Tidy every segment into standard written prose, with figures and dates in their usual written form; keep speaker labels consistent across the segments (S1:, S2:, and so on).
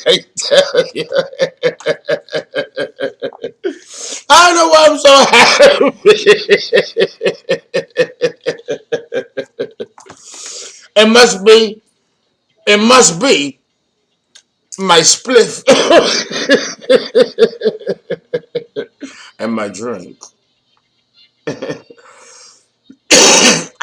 S1: I tell you. I don't know why I'm so happy. It must be. It must be my spliff and my drink.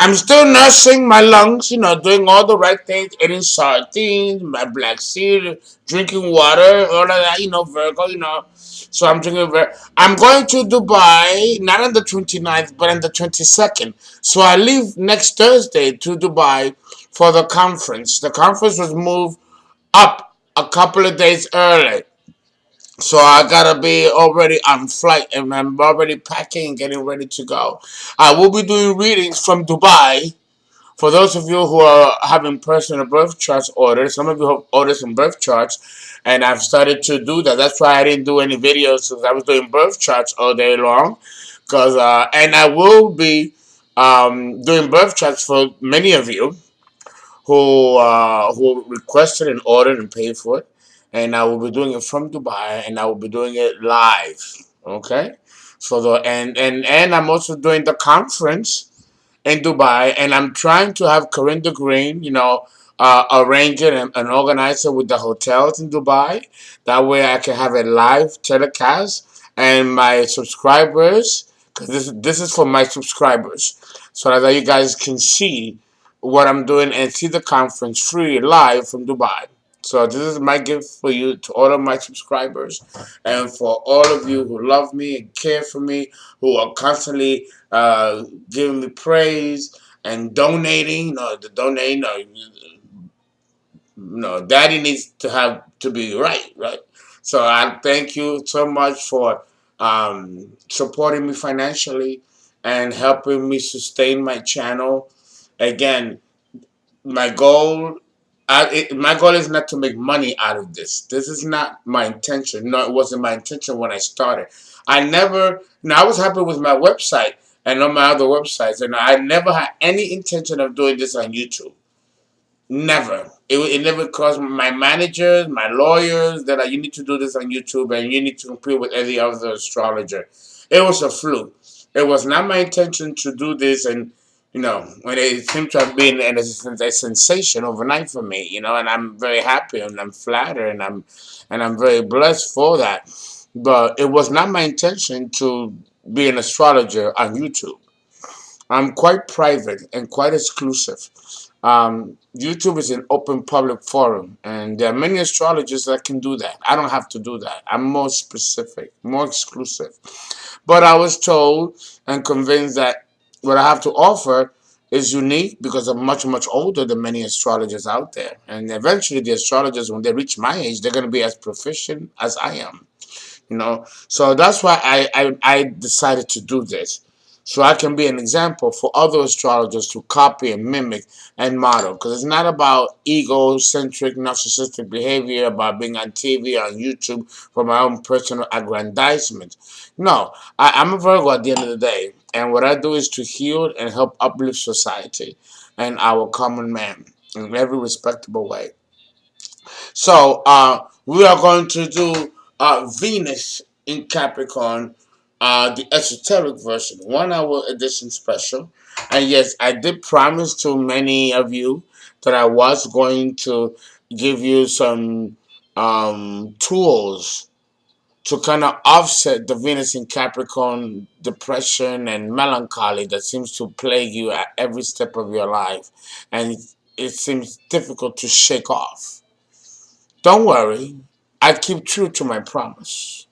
S1: I'm still nursing my lungs, doing all the right things, eating sardines, my black seed, drinking water, all of that, Virgo, So I'm going to Dubai, not on the 29th, but on the 22nd. So I leave next Thursday to Dubai for the conference. The conference was moved up a couple of days early. So I gotta be already on flight and I'm already packing and getting ready to go. I will be doing readings from Dubai. For those of you who are having personal birth charts ordered, some of you have ordered some birth charts, and I've started to do that. That's why I didn't do any videos since I was doing birth charts all day long. And I will be doing birth charts for many of you who requested and ordered and paid for it, and I will be doing it from Dubai, and I will be doing it live. Okay, so and I'm also doing the conference in Dubai, and I'm trying to have Corinda Green, arrange it and organize it with the hotels in Dubai. That way, I can have a live telecast, and my subscribers, because this is for my subscribers, so that you guys can see what I'm doing and see the conference free live from Dubai. So this is my gift for you to all of my subscribers and for all of you who love me and care for me, who are constantly giving me praise and donating. The donating, daddy needs to have to be right, right? So I thank you so much for supporting me financially and helping me sustain my channel. Again, my goal my goal is not to make money out of this. This is not my intention. No, it wasn't my intention when I started. I never. Now I was happy with my website and on my other websites, and I never had any intention of doing this on YouTube. Never. It never crossed my managers, my lawyers that you need to do this on YouTube and you need to compete with any other astrologer. It was a fluke. It was not my intention to do this, and when it seemed to have been a sensation overnight for me, and I'm very happy and I'm flattered and I'm very blessed for that. But it was not my intention to be an astrologer on YouTube. I'm quite private and quite exclusive. YouTube is an open public forum, and there are many astrologers that can do that. I don't have to do that. I'm more specific, more exclusive. But I was told and convinced that what I have to offer is unique because I'm much, much older than many astrologers out there. And eventually, the astrologers, when they reach my age, they're going to be as proficient as I am. So that's why I decided to do this, so I can be an example for other astrologers to copy and mimic and model, because it's not about egocentric narcissistic behavior about being on TV, on YouTube, for my own personal aggrandizement. No, I'm a Virgo at the end of the day, and what I do is to heal and help uplift society and our common man in every respectable way. So we are going to do Venus in Capricorn, the esoteric version, 1 hour edition special. And yes, I did promise to many of you that I was going to give you some tools to kind of offset the Venus in Capricorn depression and melancholy that seems to plague you at every step of your life. And it seems difficult to shake off. Don't worry, I keep true to my promise.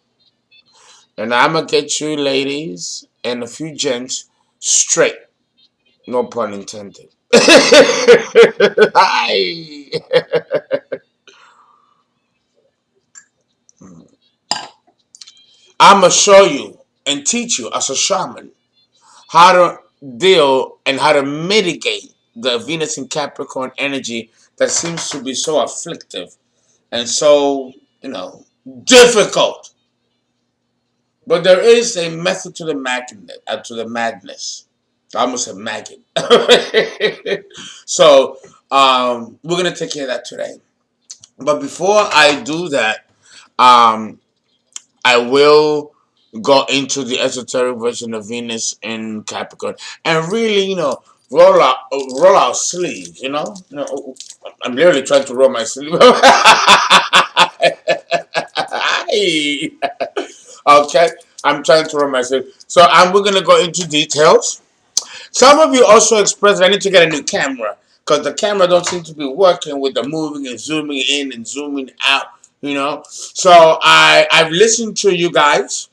S1: And I'm gonna get you ladies and a few gents straight. No pun intended. Hi. I'm gonna show you and teach you as a shaman how to deal and how to mitigate the Venus and Capricorn energy that seems to be so afflictive and so, difficult. But there is a method to the magnet, to the madness. I almost said maggot. So we're gonna take care of that today. But before I do that, um, I will go into the esoteric version of Venus in Capricorn and really, roll our sleeves. I'm literally trying to roll my sleeve. Okay, I'm trying to roll my sleeve. So we're gonna go into details. Some of you also expressed I need to get a new camera because the camera don't seem to be working with the moving and zooming in and zooming out. So I've listened to you guys.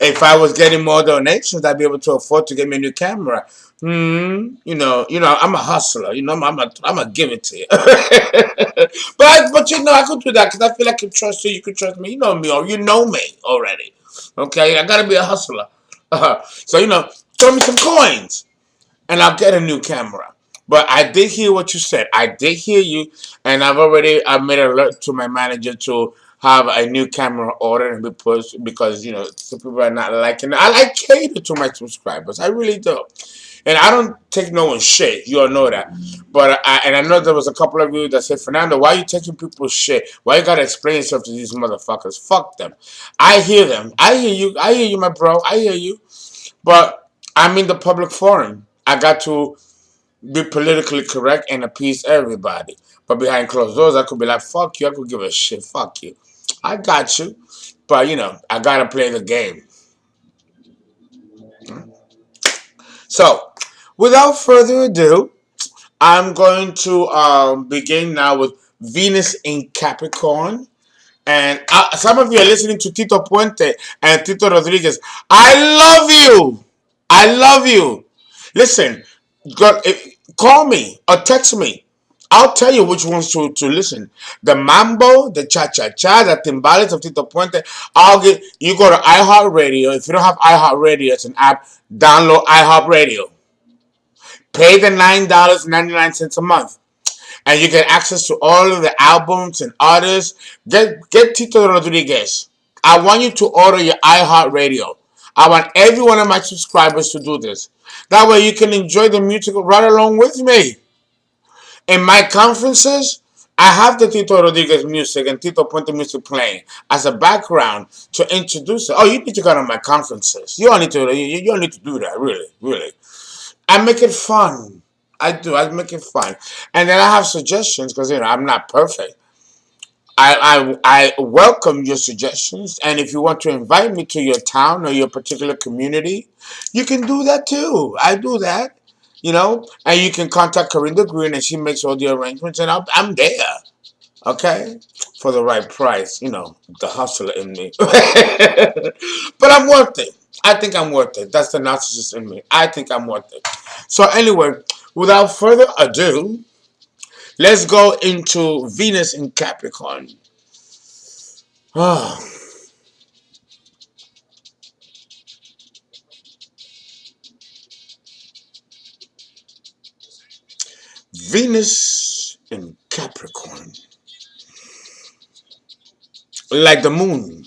S1: If I was getting more donations, I'd be able to afford to get me a new camera. I'm a hustler. I'm a give it to you. but I could do that because I feel like I can trust you. You can trust me. You know me, or you know me already. Okay, I gotta be a hustler. So throw me some coins and I'll get a new camera. But I did hear what you said. I did hear you, and I made an alert to my manager to have a new camera ordered and be pushed because some people are not liking it. I like cater to my subscribers. I really do. And I don't take no one's shit. You all know that. But I know there was a couple of you that said, Fernando, why are you taking people's shit? Why you gotta explain yourself to these motherfuckers? Fuck them. I hear them. I hear you. I hear you, my bro. I hear you. But I'm in the public forum. I got to be politically correct and appease everybody. But behind closed doors, I could be like, fuck you. I could give a shit. Fuck you. I got you. But, I got to play the game. So, without further ado, I'm going to begin now with Venus in Capricorn. And some of you are listening to Tito Puente and Tito Rodriguez. I love you. I love you. Listen, call me or text me. I'll tell you which ones to listen. The mambo, the cha-cha-cha, the timbales of Tito Puente. You go to iHeartRadio. If you don't have iHeartRadio, it's an app. Download iHeartRadio. Pay the $9.99 a month. And you get access to all of the albums and artists. Get Tito Rodriguez. I want you to order your iHeartRadio. I want every one of my subscribers to do this. That way you can enjoy the music right along with me. In my conferences, I have the Tito Rodriguez music and Tito Puente music playing as a background to introduce it. Oh, you need to go to my conferences. You don't need to. You don't need to do that. Really, really. I make it fun. I do. I make it fun, and then I have suggestions because I'm not perfect. I welcome your suggestions, and if you want to invite me to your town or your particular community, you can do that too. I do that, and you can contact Corinda Green, and she makes all the arrangements, and I'm there, okay, for the right price. The hustler in me, but I'm worth it. I think I'm worth it. That's the narcissist in me. I think I'm worth it. So anyway, without further ado, let's go into Venus in Capricorn. Oh, Venus in Capricorn. Like the moon,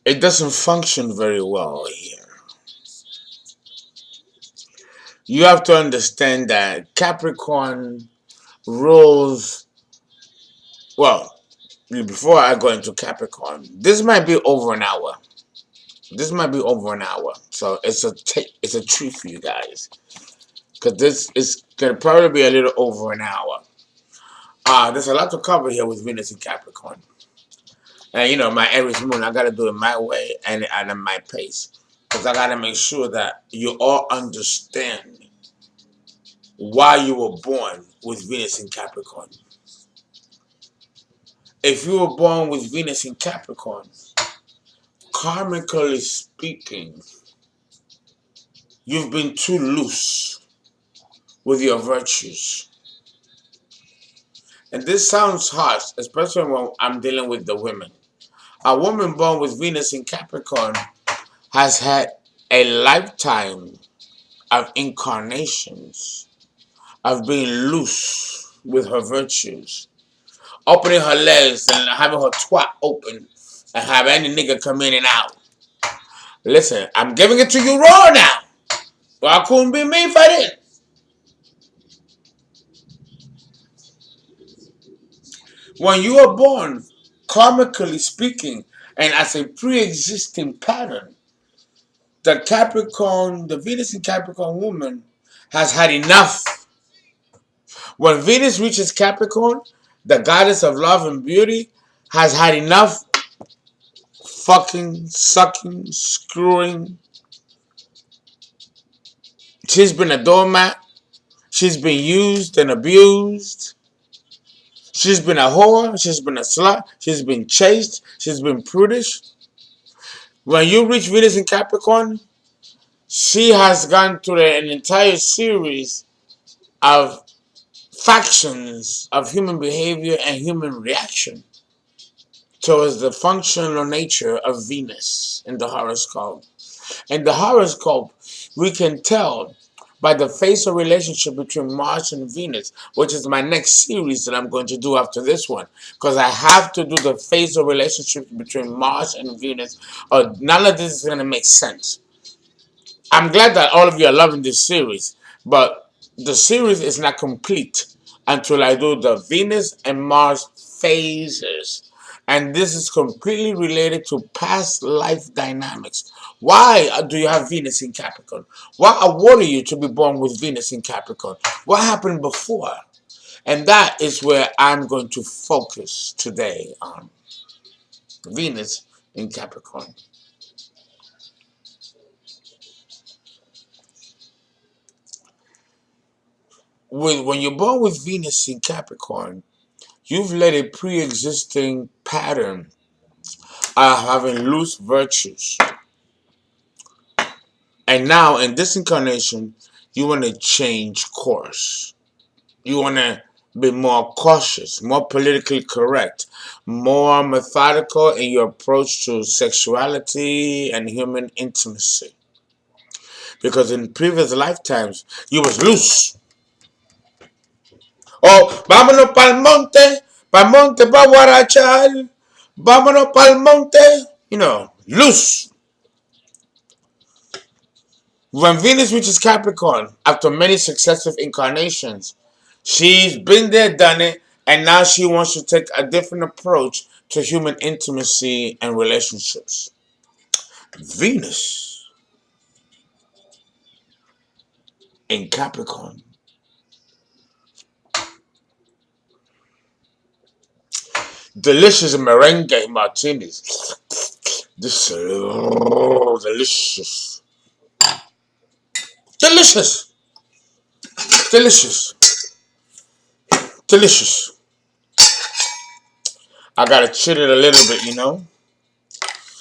S1: it doesn't function very well here. You have to understand that Capricorn rules, well, before I go into Capricorn, this might be over an hour. This might be over an hour. So it's a treat for you guys. Because this is going to probably be a little over an hour. There's a lot to cover here with Venus and Capricorn. And my Aries moon, I gotta do it my way and at my pace. Because I gotta make sure that you all understand why you were born with Venus in Capricorn. If you were born with Venus in Capricorn, karmically speaking, you've been too loose with your virtues. And this sounds harsh, especially when I'm dealing with the women. A woman born with Venus in Capricorn has had a lifetime of incarnations of being loose with her virtues. opening her legs and having her twat open and have any nigga come in and out. Listen, I'm giving it to you raw now. Well, I couldn't be me if I didn't. When you are born, karmically speaking, and as a pre-existing pattern, the Capricorn, the Venus in Capricorn woman has had enough. When Venus reaches Capricorn, the goddess of love and beauty has had enough fucking, sucking, screwing. She's been a doormat. She's been used and abused. She's been a whore. She's been a slut. She's been chaste. She's been prudish. When you reach Venus in Capricorn, she has gone through an entire series of factions of human behavior and human reaction towards the functional nature of Venus in the horoscope. In the horoscope, we can tell by the facial relationship between Mars and Venus, which is my next series that I'm going to do after this one, because I have to do the facial relationship between Mars and Venus, or none of this is going to make sense. I'm glad that all of you are loving this series, but the series is not complete until I do the Venus and Mars phases. And this is completely related to past life dynamics. Why do you have Venus in Capricorn? What awarded you to be born with Venus in Capricorn? What happened before? And that is where I'm going to focus today on Venus in Capricorn. When you're born with Venus in Capricorn, you've led a pre-existing pattern of having loose virtues. And now, in this incarnation, you want to change course. You want to be more cautious, more politically correct, more methodical in your approach to sexuality and human intimacy. Because in previous lifetimes, you was loose. Oh, vámonos pa'l monte, pa' guarachar. Vámonos pa'l monte. You know, loose. When Venus reaches Capricorn, after many successive incarnations, she's been there, done it, and now she wants to take a different approach to human intimacy and relationships. Venus in Capricorn. Delicious merengue martinis. This delicious. Delicious. Delicious. Delicious. I gotta chill it a little bit, you know?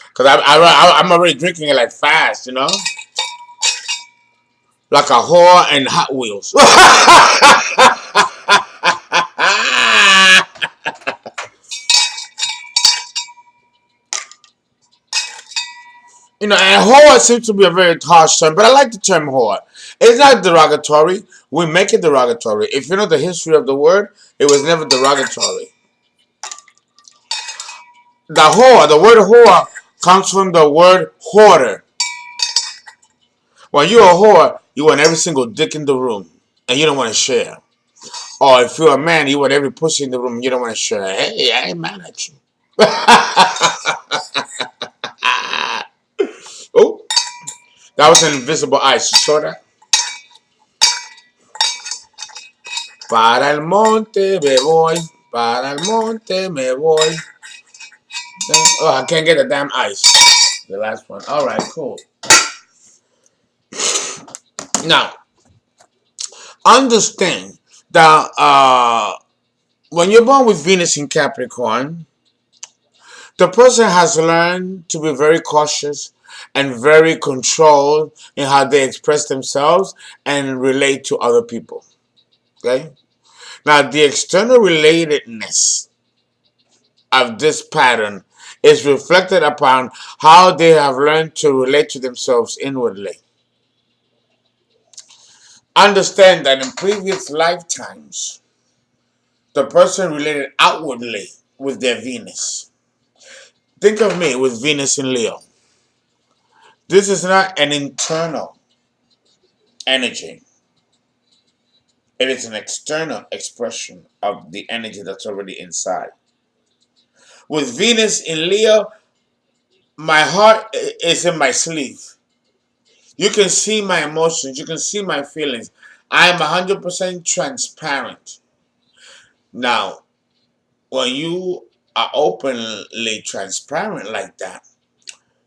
S1: Because I'm already drinking it like fast, you know? Like a whore and Hot Wheels. You know, and whore seems to be a very harsh term, but I like the term whore. It's not derogatory. We make it derogatory. If you know the history of the word, it was never derogatory. The word whore, comes from the word hoarder. When you're a whore, you want every single dick in the room, and you don't want to share. Or if you're a man, you want every pussy in the room, and you don't want to share. Hey, I ain't mad at you. Oh, that was an invisible ice. You saw that? Para el monte me voy. Para el monte me voy. Oh, I can't get the damn ice. The last one. All right, cool. Now, understand that when you're born with Venus in Capricorn, the person has learned to be very cautious and very controlled in how they express themselves and relate to other people. Okay? Now, the external relatedness of this pattern is reflected upon how they have learned to relate to themselves inwardly. Understand that in previous lifetimes, the person related outwardly with their Venus. Think of me with Venus in Leo. This is not an internal energy. It is an external expression of the energy that's already inside. With Venus in Leo, my heart is in my sleeve. You can see my emotions. You can see my feelings. I am 100% transparent. Now, when you are openly transparent like that,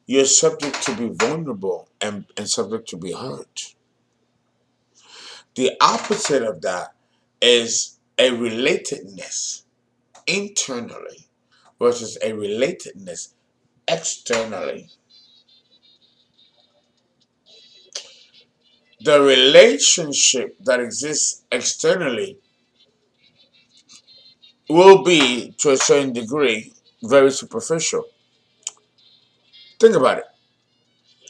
S1: you're subject to be vulnerable and subject to be hurt. The opposite of that is a relatedness internally versus a relatedness externally. The relationship that exists externally will be, to a certain degree, very superficial. Think about it.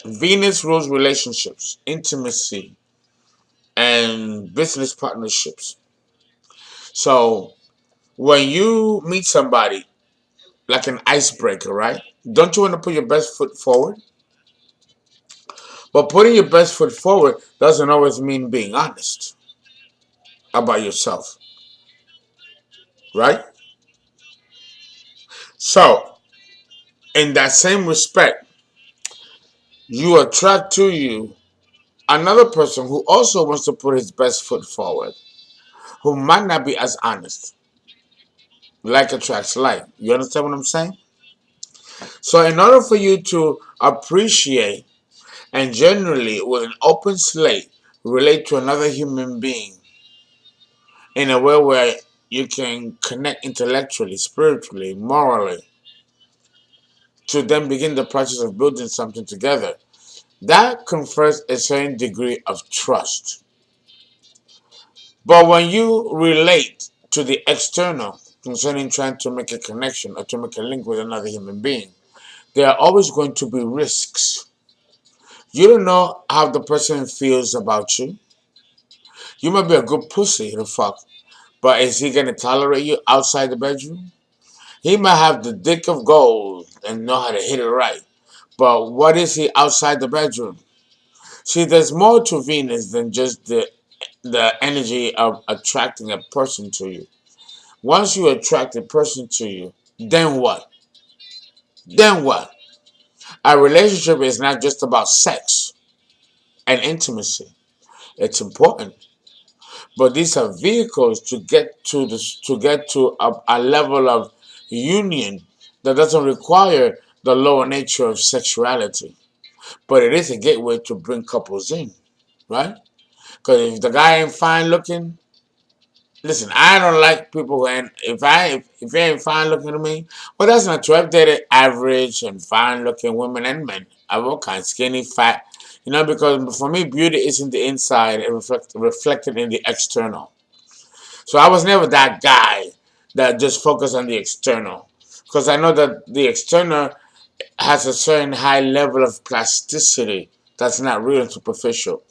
S1: Venus rules relationships, intimacy, and business partnerships. So when you meet somebody, like an icebreaker, right? Don't you want to put your best foot forward? But putting your best foot forward doesn't always mean being honest about yourself, right? So, in that same respect, you attract to you another person who also wants to put his best foot forward, who might not be as honest. Like attracts like. You understand what I'm saying? So, in order for you to appreciate and generally, with an open slate, relate to another human being in a way where you can connect intellectually, spiritually, morally, to then begin the process of building something together, that confers a certain degree of trust. But when you relate to the external concerning trying to make a connection or to make a link with another human being, there are always going to be risks. You don't know how the person feels about you. You might be a good pussy to fuck, but is he going to tolerate you outside the bedroom? He might have the dick of gold and know how to hit it right, but what is he outside the bedroom? See, there's more to Venus than just the energy of attracting a person to you. Once you attract a person to you, then what? Then what? A relationship is not just about sex and intimacy. It's important, but these are vehicles to get to a level of union that doesn't require the lower nature of sexuality. But it is a gateway to bring couples in, right? Because if the guy ain't fine looking, listen, I don't like people who ain't. If he ain't fine looking to me, well, that's not true. I've dated average and fine looking women and men. I've all kinds, skinny, fat. Because for me, beauty isn't the inside; it reflected in the external. So I was never that guy that just focused on the external, because I know that the external has a certain high level of plasticity that's not real and superficial.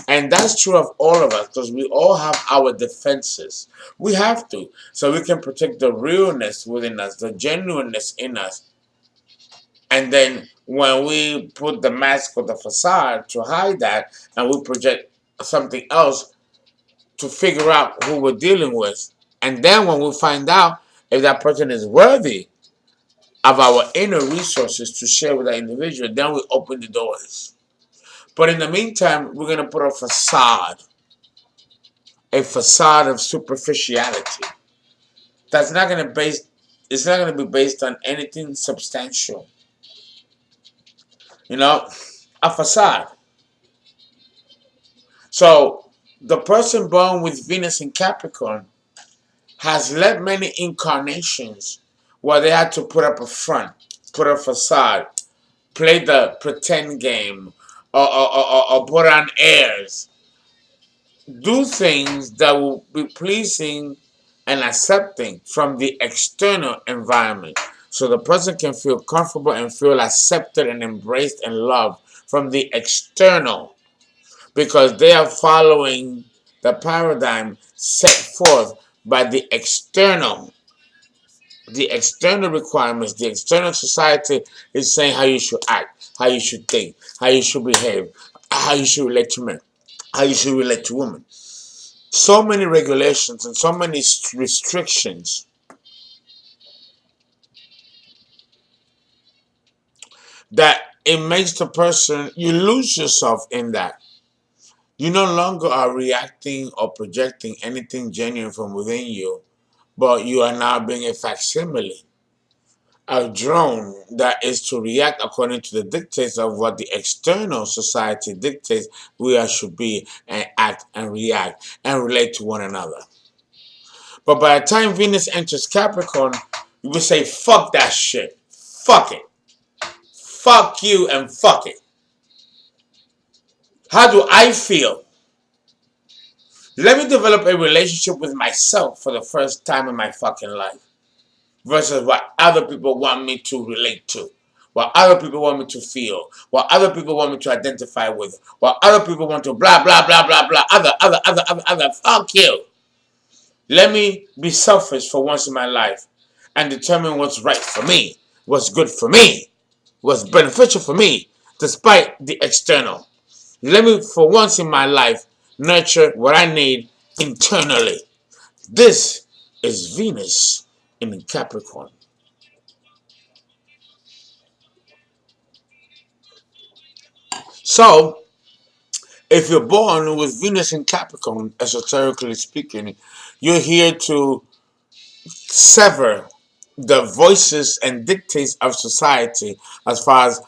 S1: And that's true of all of us because we all have our defenses. We have to, so we can protect the realness within us, the genuineness in us. And then when we put the mask or the facade to hide that and we project something else to figure out who we're dealing with. And then when we find out if that person is worthy of our inner resources to share with that individual, then we open the doors. But in the meantime, we're going to put a facade of superficiality. That's not going to base. It's not going to be based on anything substantial. You know, a facade. So the person born with Venus in Capricorn has led many incarnations where they had to put up a front, put a facade, play the pretend game, or put on airs, do things that will be pleasing and accepting from the external environment. So the person can feel comfortable and feel accepted and embraced and loved from the external because they are following the paradigm set forth by the external requirements. The external society is saying how you should act, how you should think, how you should behave, how you should relate to men, how you should relate to women. So many regulations and so many restrictions that it makes the person, you lose yourself in that. You no longer are reacting or projecting anything genuine from within you, but you are now being a facsimile, a drone that is to react according to the dictates of what the external society dictates we are should be, and act and react and relate to one another. But by the time Venus enters Capricorn, you will say, fuck that shit. Fuck it. Fuck you and fuck it. How do I feel? Let me develop a relationship with myself for the first time in my fucking life versus what other people want me to relate to, what other people want me to feel, what other people want me to identify with, what other people want to blah, blah, blah, blah, blah, other. Fuck you. Let me be selfish for once in my life and determine what's right for me, what's good for me, what's beneficial for me, despite the external. Let me, for once in my life, nurture what I need internally. This is Venus in Capricorn. So, if you're born with Venus in Capricorn, esoterically speaking, you're here to sever the voices and dictates of society as far as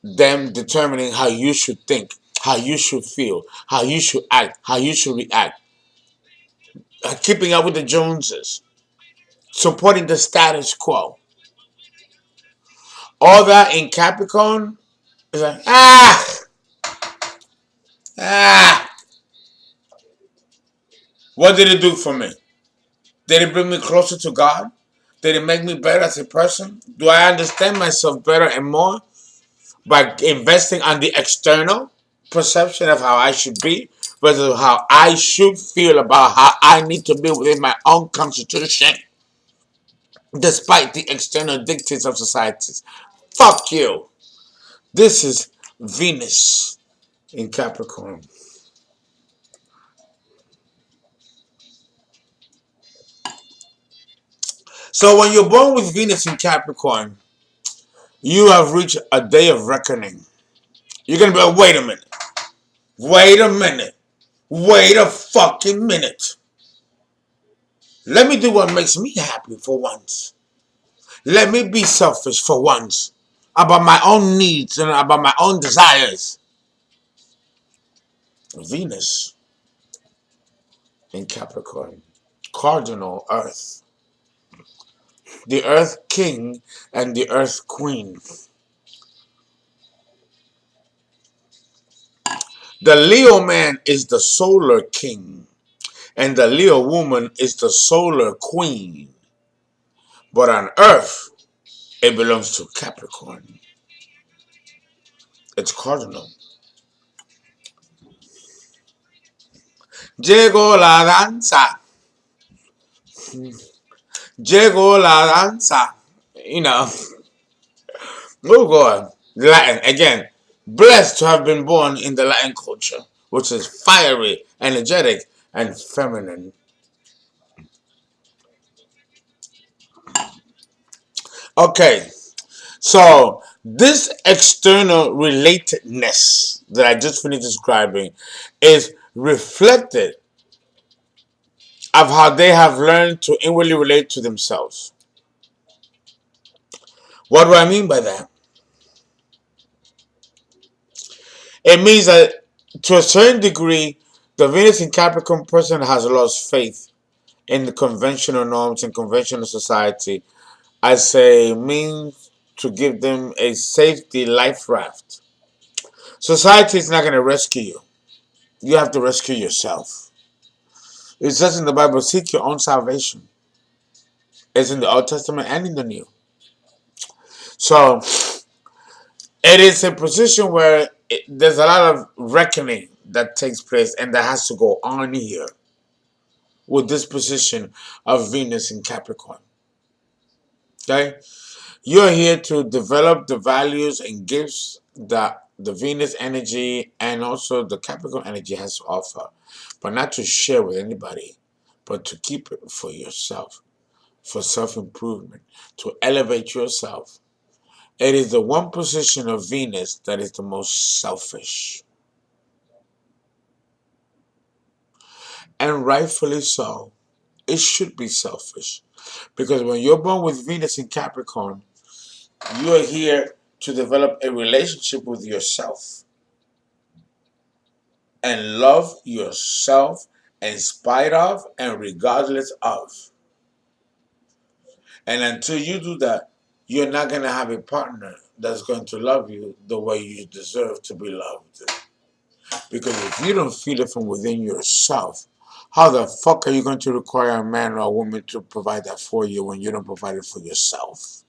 S1: them determining how you should think, how you should feel, how you should act, how you should react. Keeping up with the Joneses, supporting the status quo. All that in Capricorn is like, ah. What did it do for me? Did it bring me closer to God? Did it make me better as a person? Do I understand myself better and more by investing on the external perception of how I should be versus how I should feel about how I need to be within my own constitution, despite the external dictates of societies? Fuck you. This is Venus in Capricorn. So when you're born with Venus in Capricorn, you have reached a day of reckoning. You're going to be like, wait a minute. Wait a minute. Wait a fucking minute. Let me do what makes me happy for once. Let me be selfish for once about my own needs and about my own desires. Venus in Capricorn. Cardinal Earth. The Earth King and the Earth Queen. The Leo man is the solar king and the Leo woman is the solar queen. But on Earth, it belongs to Capricorn. It's cardinal. Llegó la danza. Llegó la danza. You know. Oh God. Latin. Again. Blessed to have been born in the Latin culture, which is fiery, energetic, and feminine. Okay. So, this external relatedness that I just finished describing is reflected of how they have learned to inwardly relate to themselves. What do I mean by that? It means that to a certain degree, the Venus in Capricorn person has lost faith in the conventional norms and conventional society as a means to give them a safety life raft. Society is not going to rescue you. You have to rescue yourself. It says in the Bible, seek your own salvation. It's in the Old Testament and in the New. So it is a position where there's a lot of reckoning that takes place and that has to go on here. with this position of Venus in Capricorn. Okay? You're here to develop the values and gifts that the Venus energy and also the Capricorn energy has to offer, but not to share with anybody, but to keep it for yourself, for self-improvement, to elevate yourself. It is the one position of Venus that is the most selfish. And rightfully so. It should be selfish. Because when you're born with Venus in Capricorn, you are here to develop a relationship with yourself and love yourself in spite of and regardless of. And until you do that, you're not going to have a partner that's going to love you the way you deserve to be loved. Because if you don't feel it from within yourself, how the fuck are you going to require a man or a woman to provide that for you when you don't provide it for yourself?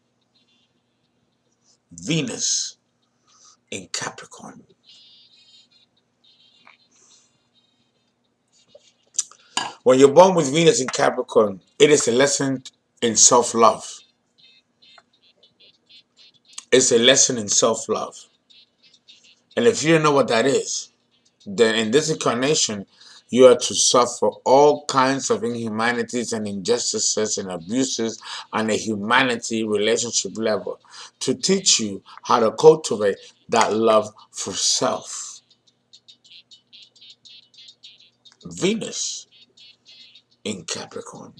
S1: Venus in Capricorn. When you're born with Venus in Capricorn, it is a lesson in self-love. It's a lesson in self-love. And if you don't know what that is, then in this incarnation, you are to suffer all kinds of inhumanities and injustices and abuses on a humanity relationship level to teach you how to cultivate that love for self. Venus in Capricorn.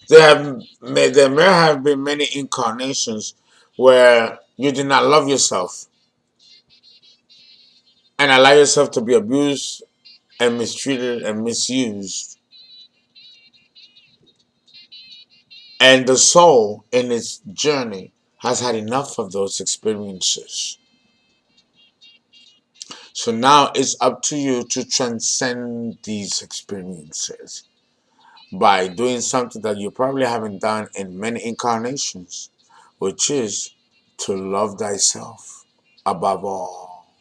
S1: There may have been many incarnations where you did not love yourself and allow yourself to be abused and mistreated and misused. And the soul in its journey has had enough of those experiences. So now it's up to you to transcend these experiences by doing something that you probably haven't done in many incarnations, which is to love thyself above all.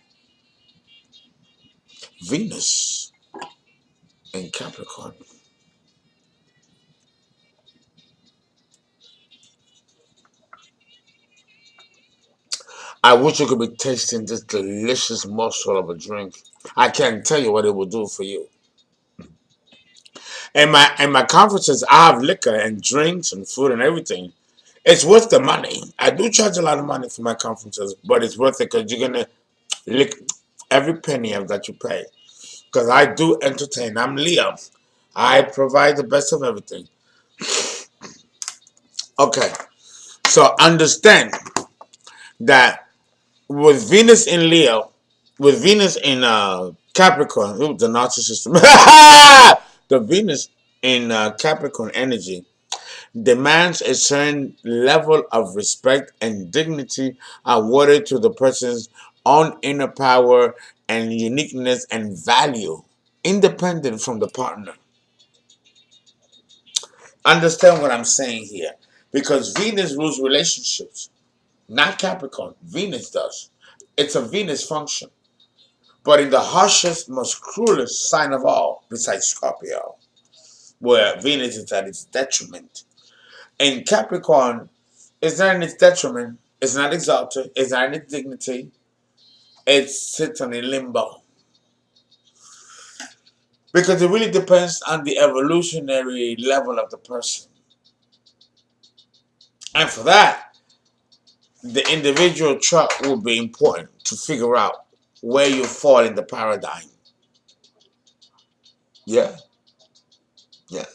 S1: Venus in Capricorn. I wish you could be tasting this delicious morsel of a drink. I can't tell you what it will do for you. In my conferences, I have liquor and drinks and food and everything. It's worth the money. I do charge a lot of money for my conferences, but it's worth it because you're gonna lick every penny of that you pay. Because I do entertain. I'm Leo. I provide the best of everything. Okay, so understand that with Venus in Leo, with Venus in Capricorn, ooh, the narcissist, the Venus in Capricorn energy demands a certain level of respect and dignity awarded to the person's own inner power and uniqueness and value, independent from the partner. Understand what I'm saying here. Because Venus rules relationships, not Capricorn. Venus does. It's a Venus function. But in the harshest, most cruelest sign of all, besides Scorpio, where Venus is at its detriment. In Capricorn, it's not in its detriment, it's not exalted, it's not in its dignity, it sits on a limbo. Because it really depends on the evolutionary level of the person. And for that, the individual chart will be important to figure out where you fall in the paradigm. Yeah, yeah.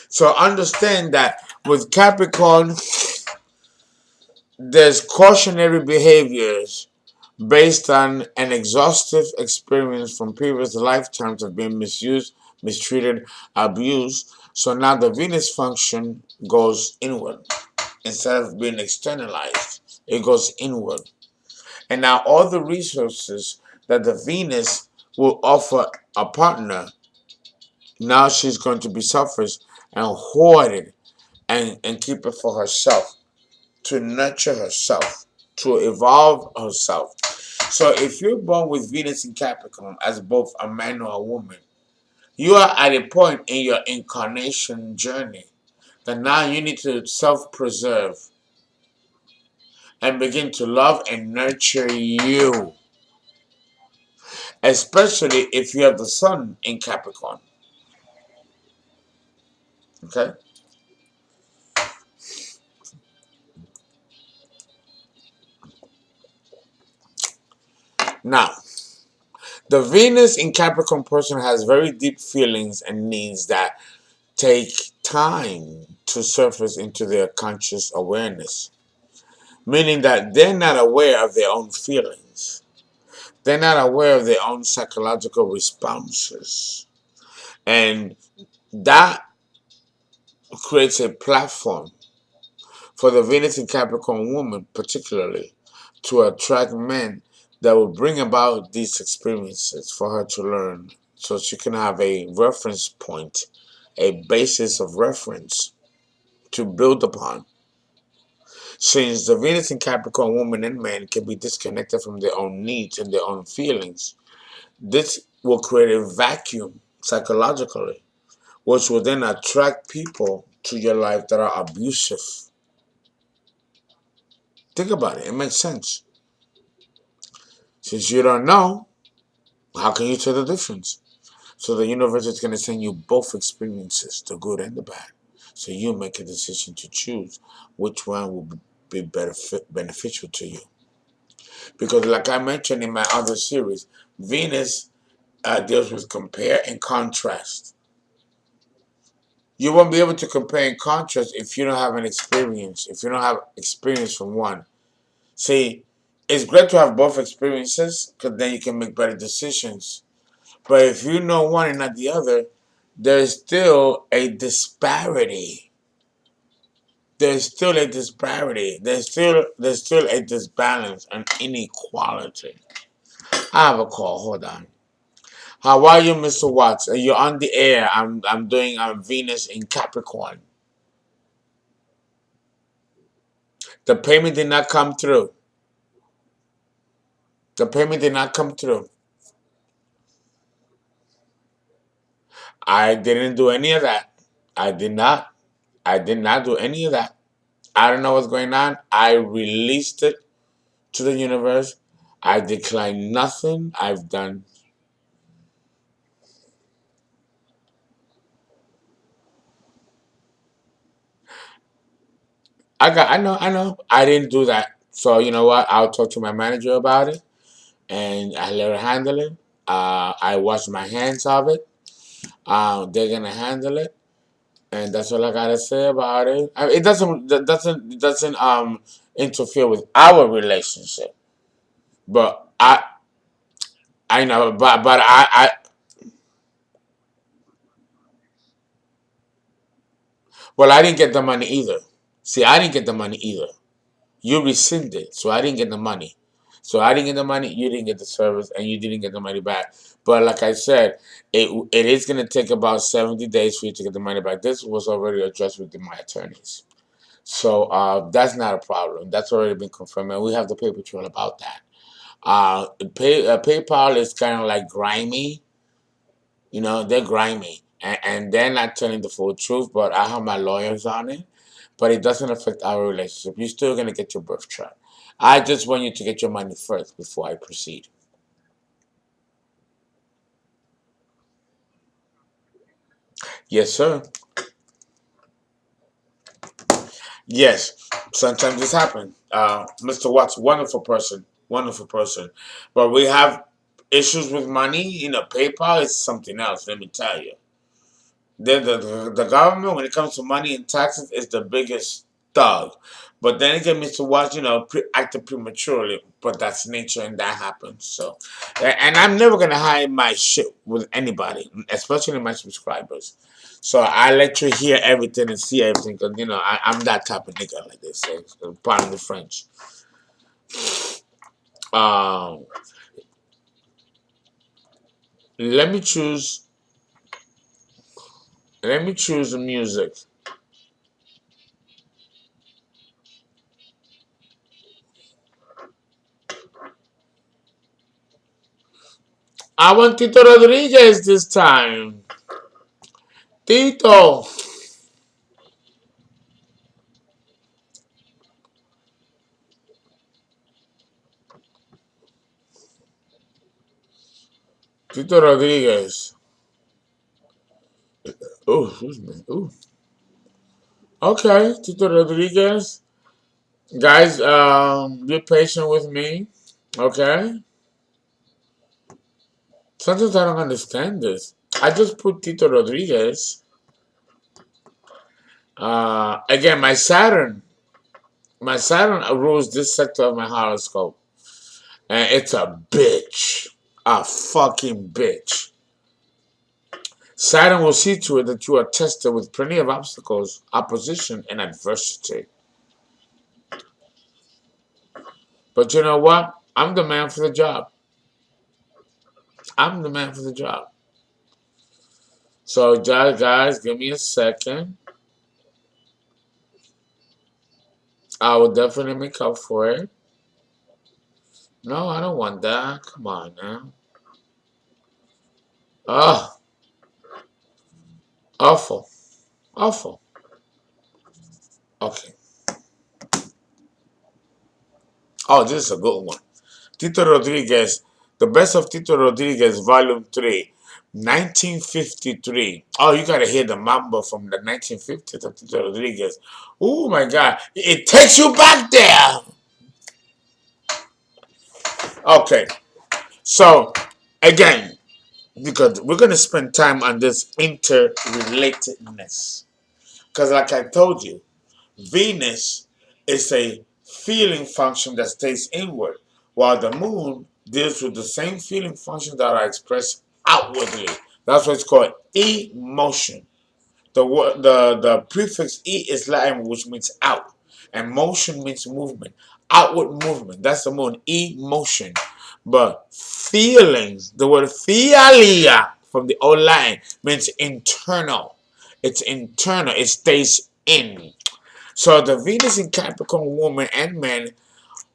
S1: So understand that with Capricorn, there's cautionary behaviors based on an exhaustive experience from previous lifetimes of being misused, mistreated, abused. So now the Venus function goes inward instead of being externalized. It goes inward. And now all the resources that the Venus will offer a partner, now she's going to be selfish and hoard it and keep it for herself, to nurture herself, to evolve herself. So if you're born with Venus in Capricorn as both a man or a woman, you are at a point in your incarnation journey that now you need to self-preserve and begin to love and nurture you, especially if you have the sun in Capricorn. Okay? Now, the Venus in Capricorn person has very deep feelings and needs that take time to surface into their conscious awareness, meaning that they're not aware of their own feelings. They're not aware of their own psychological responses. And that creates a platform for the Venus in Capricorn woman, particularly, to attract men that will bring about these experiences for her to learn so she can have a reference point, a basis of reference to build upon. Since the Venus in Capricorn woman and man can be disconnected from their own needs and their own feelings, this will create a vacuum psychologically, which will then attract people to your life that are abusive. Think about it, it makes sense. Since you don't know, how can you tell the difference? So the universe is going to send you both experiences, the good and the bad. So you make a decision to choose which one will be beneficial to you. Because like I mentioned in my other series, Venus deals with compare and contrast. You won't be able to compare and contrast if you don't have an experience, if you don't have experience from one. See, it's great to have both experiences because then you can make better decisions. But if you know one and not the other, there's still a disparity. There's still a disparity. There's still a disbalance and inequality. I have a call. Hold on. How are you, Mr. Watts? You're on the air. I'm doing Venus in Capricorn. The payment did not come through. The payment did not come through. I didn't do any of that. I did not. I did not do any of that. I don't know what's going on. I released it to the universe. I declined nothing I've done. I know. I didn't do that. So you know what? I'll talk to my manager about it and I let her handle it. I wash my hands of it. They're gonna handle it, and that's all I gotta say about it. It doesn't interfere with our relationship, but I know, but well, I didn't get the money either. See, I didn't get the money either. You rescinded, so I didn't get the money. So I didn't get the money, you didn't get the service, and you didn't get the money back. But like I said, it is gonna take about 70 days for you to get the money back. This was already addressed with my attorneys. So that's not a problem. That's already been confirmed, and we have the paper trail about that. PayPal is kind of like grimy. You know, they're grimy, and they're not telling the full truth. But I have my lawyers on it. But it doesn't affect our relationship. You're still gonna get your birth chart. I just want you to get your money first before I proceed. Yes, sir. Yes. Sometimes this happens. Mr. Watts, wonderful person. But we have issues with money. You know, PayPal is something else. Let me tell you. The government, when it comes to money and taxes, is the biggest thug. But then again, Mr. Watts, acted prematurely, but that's nature and that happens. So, and I'm never going to hide my shit with anybody, especially my subscribers. So I let you hear everything and see everything because, I'm that type of nigga like this. Pardon the French. Um, let me choose. Let me choose the music. I want Tito Rodriguez this time. Tito. Tito Rodriguez. Oh, excuse me. Ooh. Okay, Tito Rodriguez. Guys, be patient with me. Okay? Sometimes I don't understand this. I just put Tito Rodriguez. Again, my Saturn rules this sector of my horoscope, and it's a bitch, a fucking bitch. Saturn will see to it that you are tested with plenty of obstacles, opposition, and adversity. But you know what? I'm the man for the job. I'm the man for the job. So, guys, give me a second. I will definitely make up for it. No, I don't want that. Come on now. Oh, awful. Awful. Okay. Oh, this is a good one. Tito Rodriguez, The Best of Tito Rodriguez, Volume 3, 1953. Oh, you gotta hear the mambo from the 1950s of Tito Rodriguez. Oh my God. It takes you back there. Okay. So, again, because we're gonna spend time on this interrelatedness. Because, like I told you, Venus is a feeling function that stays inward, while the moon deals with the same feeling functions that are expressed outwardly. That's what it's called emotion. The prefix E is Latin, which means out, and motion means movement, outward movement. That's the moon, emotion. But feelings, the word fialia from the old Latin means internal. It's internal. It stays in. So the Venus in Capricorn woman and men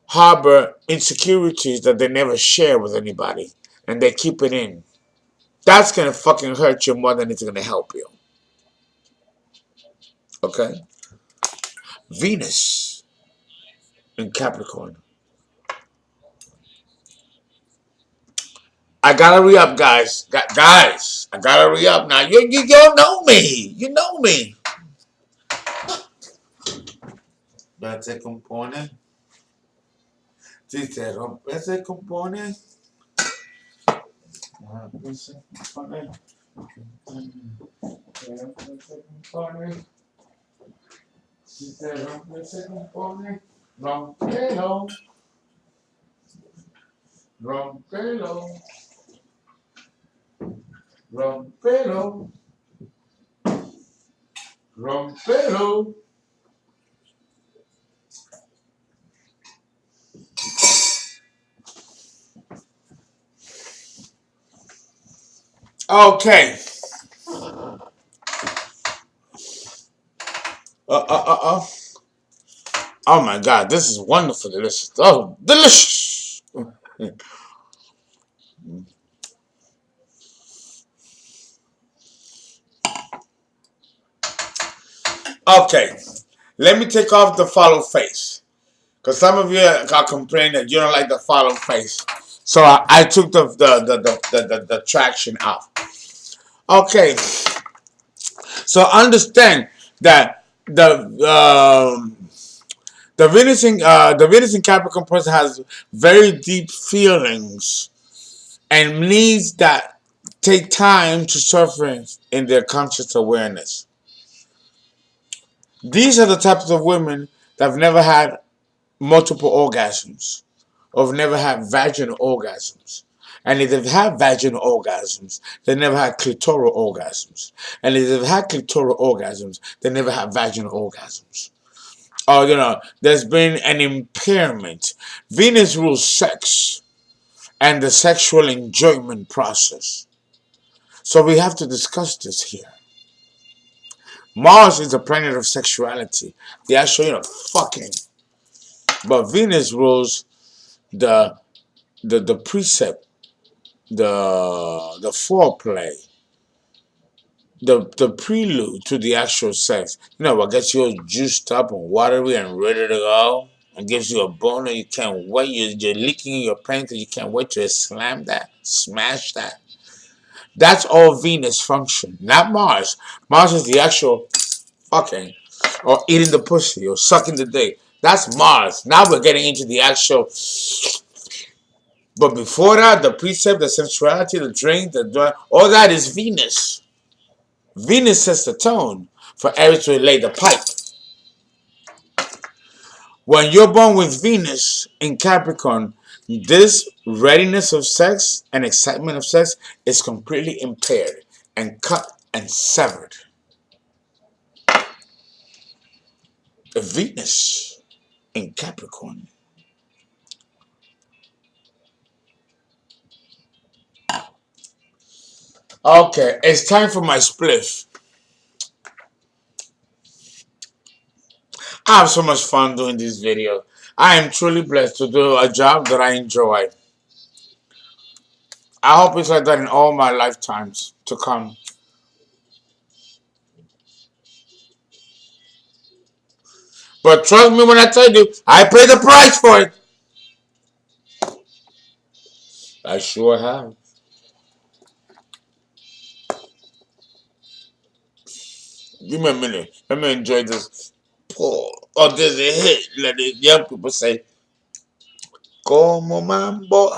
S1: harbor insecurities that they never share with anybody, and they keep it in. That's gonna fucking hurt you more than it's gonna help you. Okay? Venus in Capricorn. I gotta re up, guys. Guys, I gotta re up now. You don't know me. You know me. Ese compone. Si se rompe ese compone. Ese compone. Si se rompe se compone. Rompelo. Rompelo. Rompelo. Rompelo. Okay. Uh. Oh my God, this is wonderful, delicious. Oh, delicious. Okay, let me take off the follow face. Because some of you are complaining that you don't like the follow face. So I took the traction off. Okay, so understand that the Venus in Capricorn person has very deep feelings and needs that take time to surface in their conscious awareness. These are the types of women that have never had multiple orgasms or have never had vaginal orgasms. And if they've had vaginal orgasms, they never had clitoral orgasms. And if they've had clitoral orgasms, they never had vaginal orgasms. Or, there's been an impairment. Venus rules sex and the sexual enjoyment process. So we have to discuss this here. Mars is the planet of sexuality, the actual, fucking. But Venus rules the precept the foreplay, the prelude to the actual sex. You know what gets you all juiced up and watery and ready to go, and gives you a boner. You can't wait. You're leaking in your pants. You can't wait to slam that, smash that. That's all Venus function, not Mars. Mars is the actual fucking or eating the pussy or sucking the dick. That's Mars. Now we're getting into the actual. But before that, the precept, the sensuality, the drink, all that is Venus. Venus sets the tone for Aries to lay the pipe. When you're born with Venus in Capricorn, this readiness of sex and excitement of sex is completely impaired and cut and severed. Venus in Capricorn. Okay, it's time for my spliff. I have so much fun doing this video. I am truly blessed to do a job that I enjoy. I hope it's like that in all my lifetimes to come. But trust me when I tell you, I pay the price for it. I sure have. Give me a minute. Let me enjoy this pour. Oh, there's a hit. Let the young people say, Como mambo.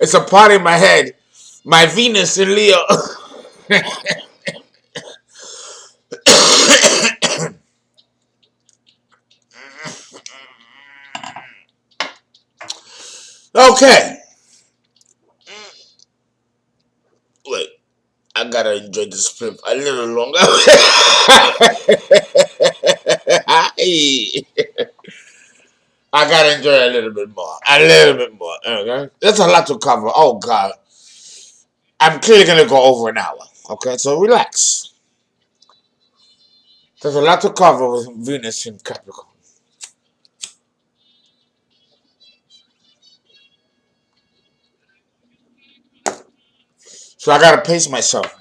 S1: It's a part in my head. My Venus in Leo. Okay. Wait. I gotta enjoy this flip a little longer. I gotta enjoy it a little bit more. A little bit more. Okay? There's a lot to cover. Oh God. I'm clearly gonna go over an hour. Okay, so relax. There's a lot to cover with Venus in Capricorn. So I gotta pace myself.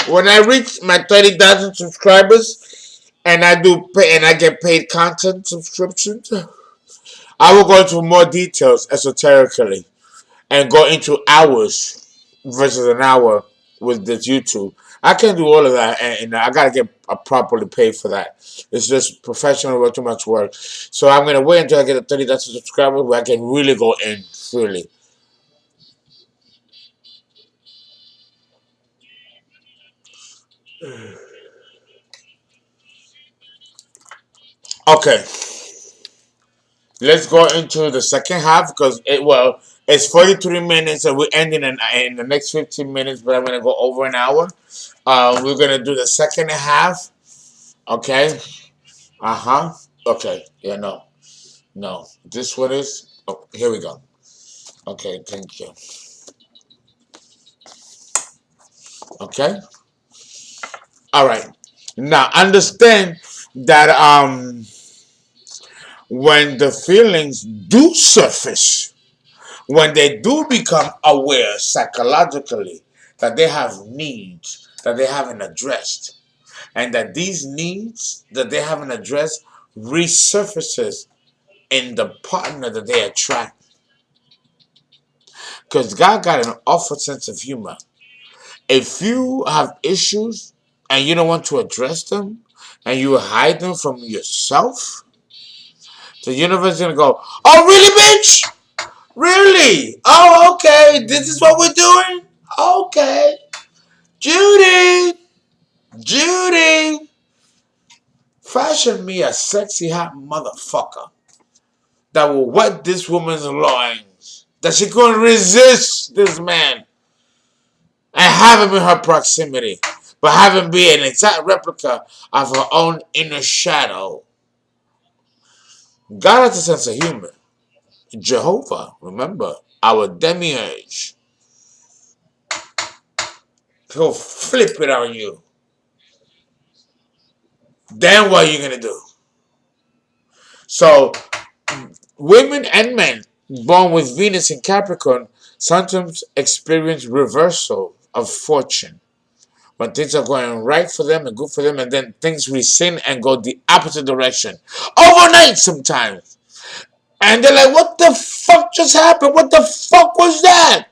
S1: When I reach my 30,000 subscribers and I do pay and I get paid content subscriptions, I will go into more details esoterically and go into hours versus an hour with this YouTube. I can't do all of that, and I gotta get properly paid for that. It's just professional work, too much work. So I'm gonna wait until I get a 30,000 subscribers where I can really go in freely. Okay, let's go into the second half because it's 43 minutes and we're ending in the next 15 minutes, but I'm gonna go over an hour. We're gonna do the second half. Okay. Uh huh. Okay. Yeah. No. No. This one is. Oh, here we go. Okay. Thank you. Okay. All right. Now understand that when the feelings do surface, when they do become aware psychologically that they have needs that they haven't addressed, and that these needs that they haven't addressed resurfaces in the partner that they attract. Because God got an awful sense of humor. If you have issues and you don't want to address them and you hide them from yourself, the universe is gonna go, "Oh, really, bitch? Really? Oh, okay. This is what we're doing. Okay, Judy, Judy, fashion me a sexy hot motherfucker that will wet this woman's loins, that she couldn't resist this man and have him in her proximity, but have him be an exact replica of her own inner shadow." God has a sense of humor. Jehovah, remember, our demiurge, he'll flip it on you. Then what are you gonna do? So women and men born with Venus in Capricorn sometimes experience reversal of fortune when things are going right for them and good for them, and then things rescind and go the opposite direction overnight sometimes. And they're like, what the fuck just happened? What the fuck was that?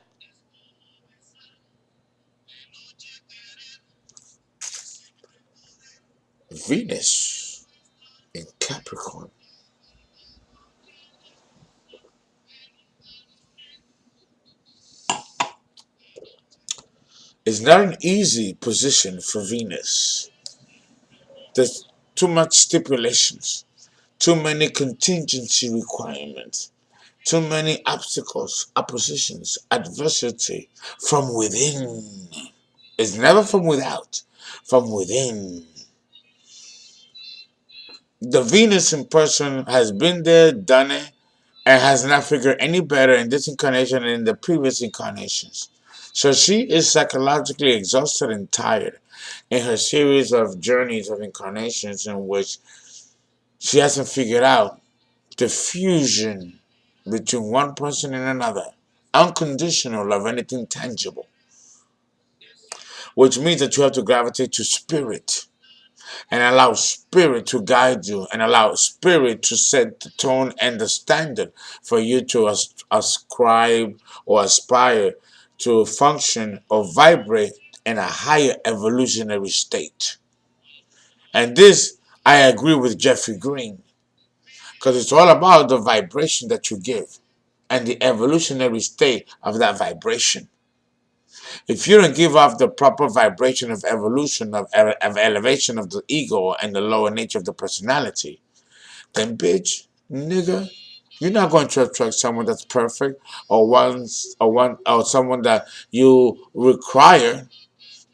S1: Venus in Capricorn is not an easy position for Venus. There's too much stipulations, too many contingency requirements, too many obstacles, oppositions, adversity from within. It's never from without, from within. The Venus in person has been there, done it, and has not figured any better in this incarnation and in the previous incarnations. So she is psychologically exhausted and tired in her series of journeys of incarnations in which she hasn't figured out the fusion between one person and another, unconditional of anything tangible, which means that you have to gravitate to spirit and allow spirit to guide you and allow spirit to set the tone and the standard for you to ascribe or aspire to function or vibrate in a higher evolutionary state. And this, I agree with Jeffrey Green, because it's all about the vibration that you give and the evolutionary state of that vibration. If you don't give off the proper vibration of evolution, of elevation of the ego and the lower nature of the personality, then bitch, nigga, you're not going to attract someone that's perfect or someone that you require,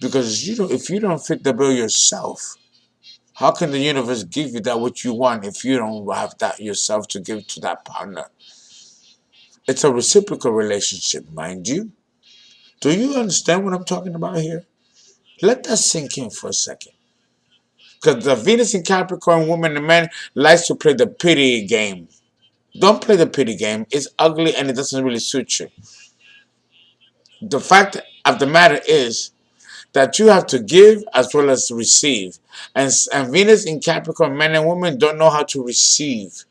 S1: because if you don't fit the bill yourself, how can the universe give you that what you want if you don't have that yourself to give to that partner? It's a reciprocal relationship, mind you. Do you understand what I'm talking about here? Let that sink in for a second. Because the Venus in Capricorn woman and man likes to play the pity game. Don't play the pity game. It's ugly and it doesn't really suit you. The fact of the matter is that you have to give as well as receive. And Venus in Capricorn men and women don't know how to receive.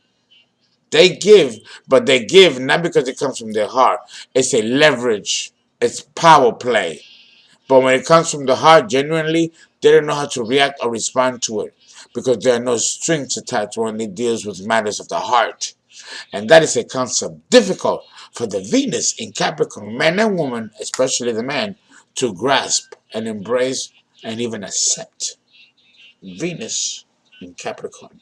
S1: They give, but they give not because it comes from their heart. It's a leverage. It's power play. But when it comes from the heart, genuinely, they don't know how to react or respond to it because there are no strings attached when it deals with matters of the heart. And that is a concept difficult for the Venus in Capricorn, man and woman, especially the man, to grasp and embrace and even accept. Venus in Capricorn.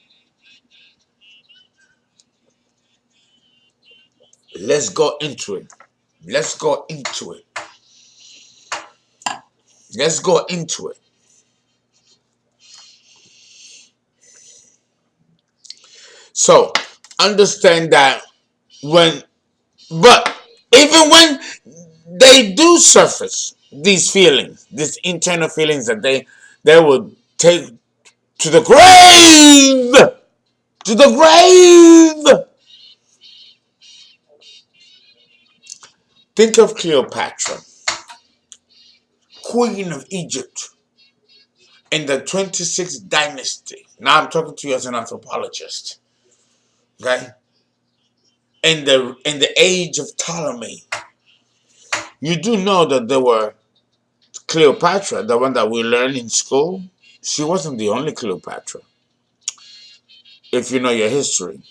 S1: Let's go into it. Let's go into it. Let's go into it. So, understand that when, but even when they do surface these feelings, these internal feelings that they will take to the grave, to the grave. Think of Cleopatra, Queen of Egypt, in the 26th dynasty. Now I'm talking to you as an anthropologist. Okay? In the age of Ptolemy. You do know that there were Cleopatra, the one that we learned in school. She wasn't the only Cleopatra. If you know your history,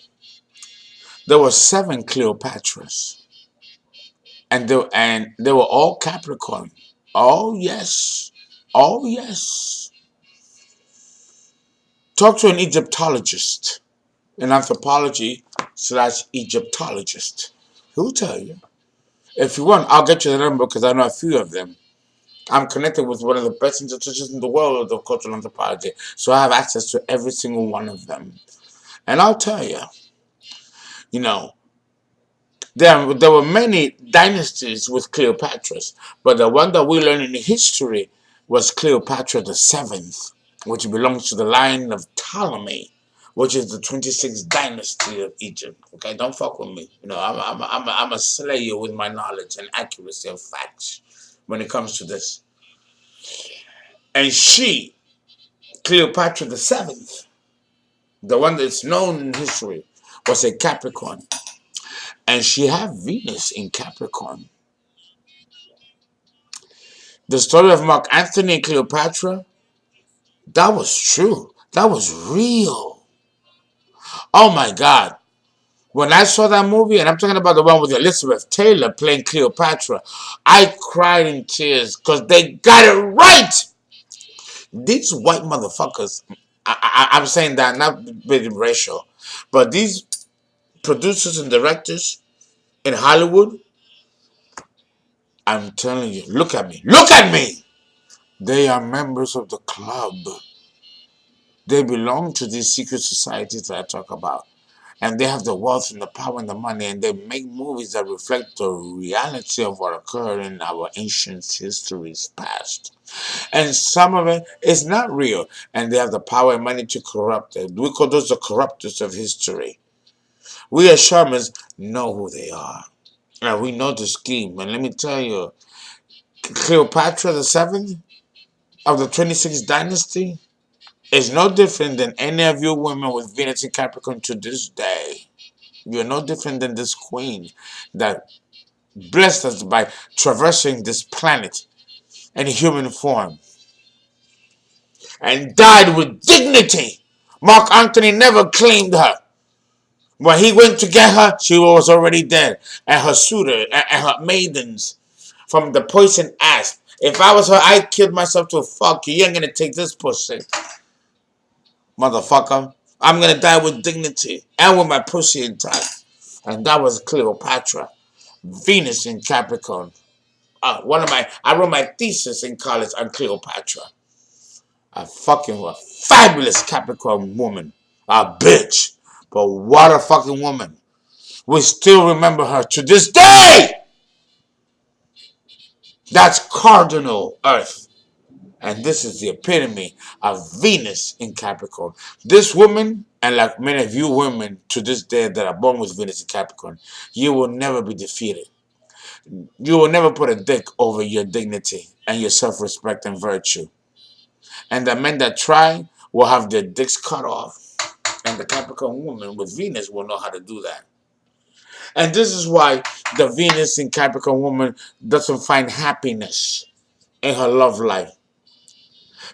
S1: there were 7 Cleopatras, and they were all Capricorn. Oh yes, oh yes. Talk to an Egyptologist, an anthropology slash Egyptologist. He'll tell you. If you want, I'll get you the number because I know a few of them. I'm connected with one of the best institutions in the world of cultural anthropology, so I have access to every single one of them. And I'll tell you, you know, There were many dynasties with Cleopatras, but the one that we learn in history was Cleopatra the Seventh, which belongs to the line of Ptolemy, which is the 26th dynasty of Egypt. Okay, don't fuck with me. You know, I'm a slayer with my knowledge and accuracy of facts when it comes to this. And she, Cleopatra the Seventh, the one that's known in history, was a Capricorn, and she had Venus in Capricorn. The story of Mark Antony and Cleopatra, that was true. That was real. Oh my God. When I saw that movie, and I'm talking about the one with Elizabeth Taylor playing Cleopatra, I cried in tears because they got it right. These white motherfuckers, I'm saying that not being racial, but these producers and directors in Hollywood, I'm telling you, look at me. Look at me. They are members of the club. They belong to these secret societies that I talk about. And they have the wealth and the power and the money, and they make movies that reflect the reality of what occurred in our ancient histories past. And some of it is not real, and they have the power and money to corrupt it. We call those the corruptors of history. We as shamans know who they are, and we know the scheme. And let me tell you, Cleopatra the Seventh of the 26th dynasty is no different than any of you women with Venus in Capricorn to this day. You're no different than this queen that blessed us by traversing this planet in human form and died with dignity. Mark Antony never claimed her. When he went to get her, she was already dead. And her suitor and her maidens from the poison asp. If I was her, I'd kill myself to fuck you. You ain't gonna take this pussy, motherfucker. I'm gonna die with dignity and with my pussy intact. And that was Cleopatra. Venus in Capricorn. I wrote my thesis in college on Cleopatra. A fucking fabulous Capricorn woman. A bitch. But what a fucking woman. We still remember her to this day. That's cardinal Earth. And this is the epitome of Venus in Capricorn. This woman, and like many of you women to this day that are born with Venus in Capricorn, you will never be defeated. You will never put a dick over your dignity and your self-respect and virtue. And the men that try will have their dicks cut off. And the Capricorn woman with Venus will know how to do that. And this is why the Venus in Capricorn woman doesn't find happiness in her love life.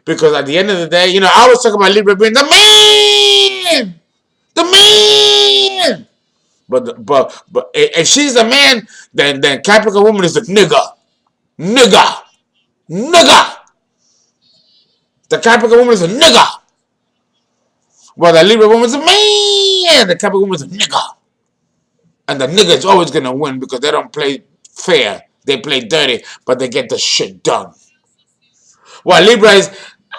S1: Because at the end of the day, you know, I was talking about Libra being the man! The man! But if she's the man, then Capricorn woman is the nigga. Nigga! Nigga! The Capricorn woman is a nigga. Well, the Libra woman is a man. The Capricorn woman is a nigga. And the nigga is always going to win because they don't play fair. They play dirty, but they get the shit done. While Libra is,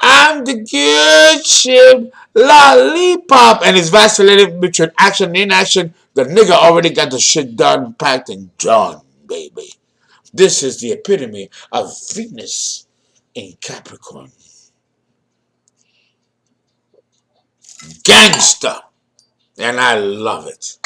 S1: I'm the good ship, lollipop. And it's vacillating between action and inaction. The nigga already got the shit done, packed, and done, baby. This is the epitome of Venus in Capricorn. Gangster. And I love it.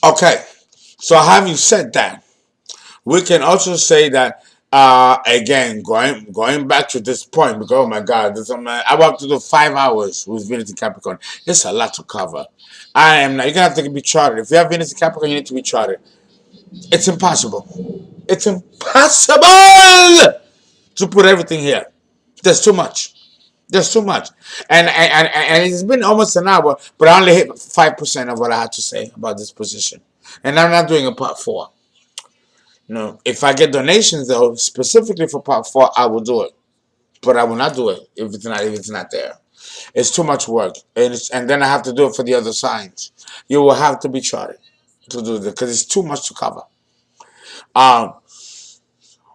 S1: Okay, so having said that, we can also say that again, going back to this point, because oh my God, I want to do 5 hours with Venus in Capricorn. It's a lot to cover. I am not. You're gonna have to be chartered. If you have Venus in Capricorn, you need to be chartered. It's impossible. It's impossible to put everything here. There's too much. There's too much, and it's been almost an hour, but I only hit 5% of what I had to say about this position, and I'm not doing a part four. No, if I get donations though, specifically for part four, I will do it, but I will not do it if it's not there. It's too much work, and then I have to do it for the other signs. You will have to be charted. to do this because it's too much to cover. Um,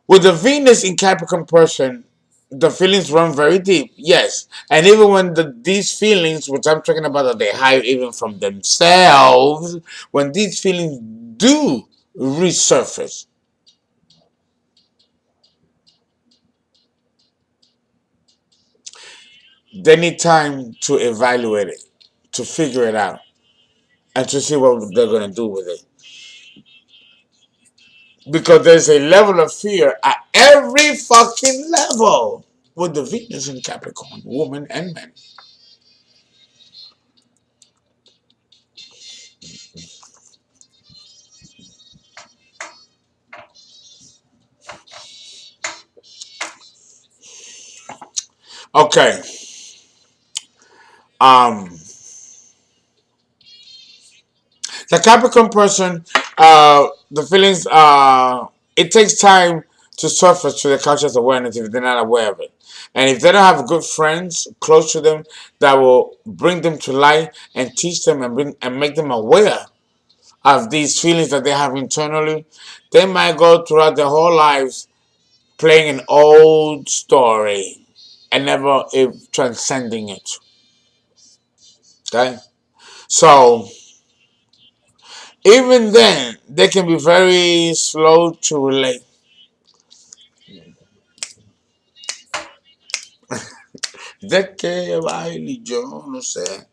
S1: with the Venus in Capricorn person, the feelings run very deep, yes. And even when these feelings, which I'm talking about, that they hide even from themselves, when these feelings do resurface, they need time to evaluate it, to figure it out, and to see what they're going to do with it. Because there's a level of fear at every fucking level with the Venus in Capricorn, women and men. Okay. Um, the Capricorn person, the feelings, it takes time to surface to their conscious awareness if they're not aware of it. And if they don't have good friends close to them that will bring them to light and teach them and make them aware of these feelings that they have internally, they might go throughout their whole lives playing an old story and never transcending it. Okay? So, even then, they can be very slow to relate. De que baile yo no sé.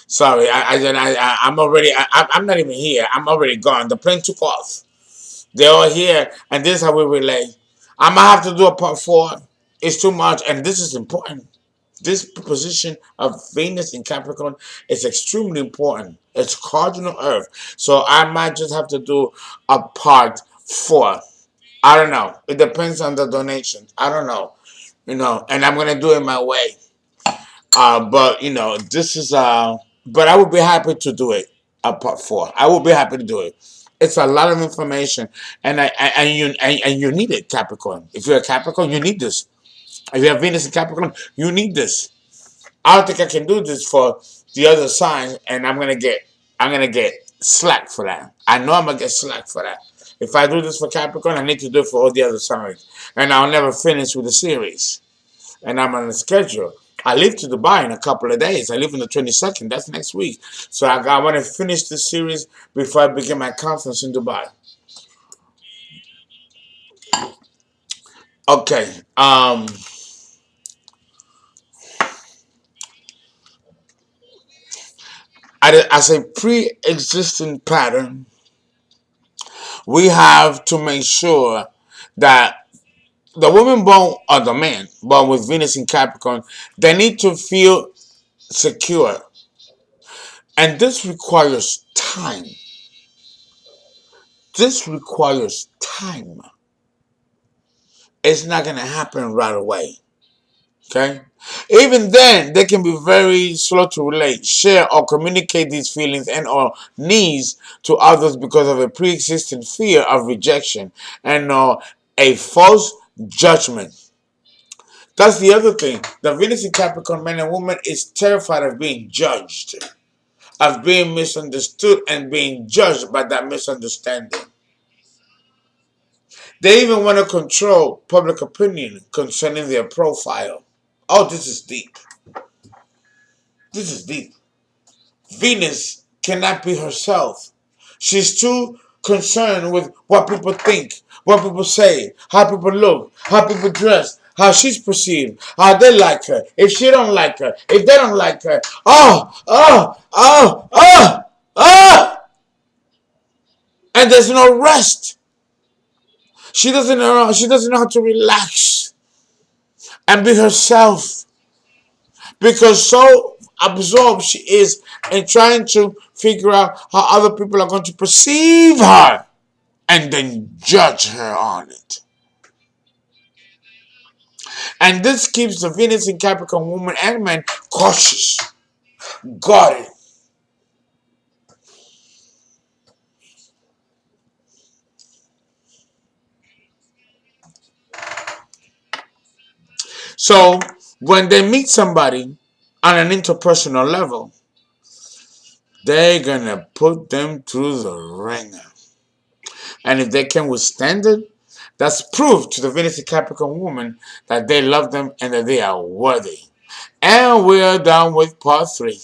S1: Sorry, I'm already, I'm not even here. I'm already gone. The plane took off. They're all here, and this is how we relate. I'm gonna have to do a part four. It's too much, and this is important. This position of Venus in Capricorn is extremely important. It's cardinal Earth. So I might just have to do a part four. I don't know. It depends on the donation. I don't know. And I'm gonna do it my way. But this is but I would be happy to do it a part four. I would be happy to do it. It's a lot of information, and you need it, Capricorn. If you're a Capricorn, you need this. If you have Venus in Capricorn, you need this. I don't think I can do this for the other sign, and I'm gonna get slack for that. I know I'm gonna get slack for that. If I do this for Capricorn, I need to do it for all the other signs, and I'll never finish with the series. And I'm on a schedule. I leave to Dubai in a couple of days. I leave on the 22nd. That's next week. So I want to finish this series before I begin my conference in Dubai. Okay. As a pre-existing pattern, we have to make sure that the woman born or the man born with Venus in Capricorn, they need to feel secure, and this requires time. This requires time. It's not gonna happen right away. Okay? Even then, they can be very slow to relate, share, or communicate these feelings and or needs to others because of a pre-existing fear of rejection and a false judgment. That's the other thing. The Venus in Capricorn man and woman is terrified of being judged, of being misunderstood and being judged by that misunderstanding. They even want to control public opinion concerning their profile. Oh, this is deep. This is deep. Venus cannot be herself. She's too concerned with what people think, what people say, how people look, how people dress, how she's perceived, how they like her, if she don't like her, if they don't like her. Oh. And there's no rest. She doesn't know how to relax and be herself because so absorbed she is in trying to figure out how other people are going to perceive her and then judge her on it. And this keeps the Venus in Capricorn woman and man cautious, guarded. So when they meet somebody on an interpersonal level, they're gonna put them through the ringer. And if they can withstand it, that's proof to the Venus and Capricorn woman that they love them and that they are worthy. And we are done with part 3.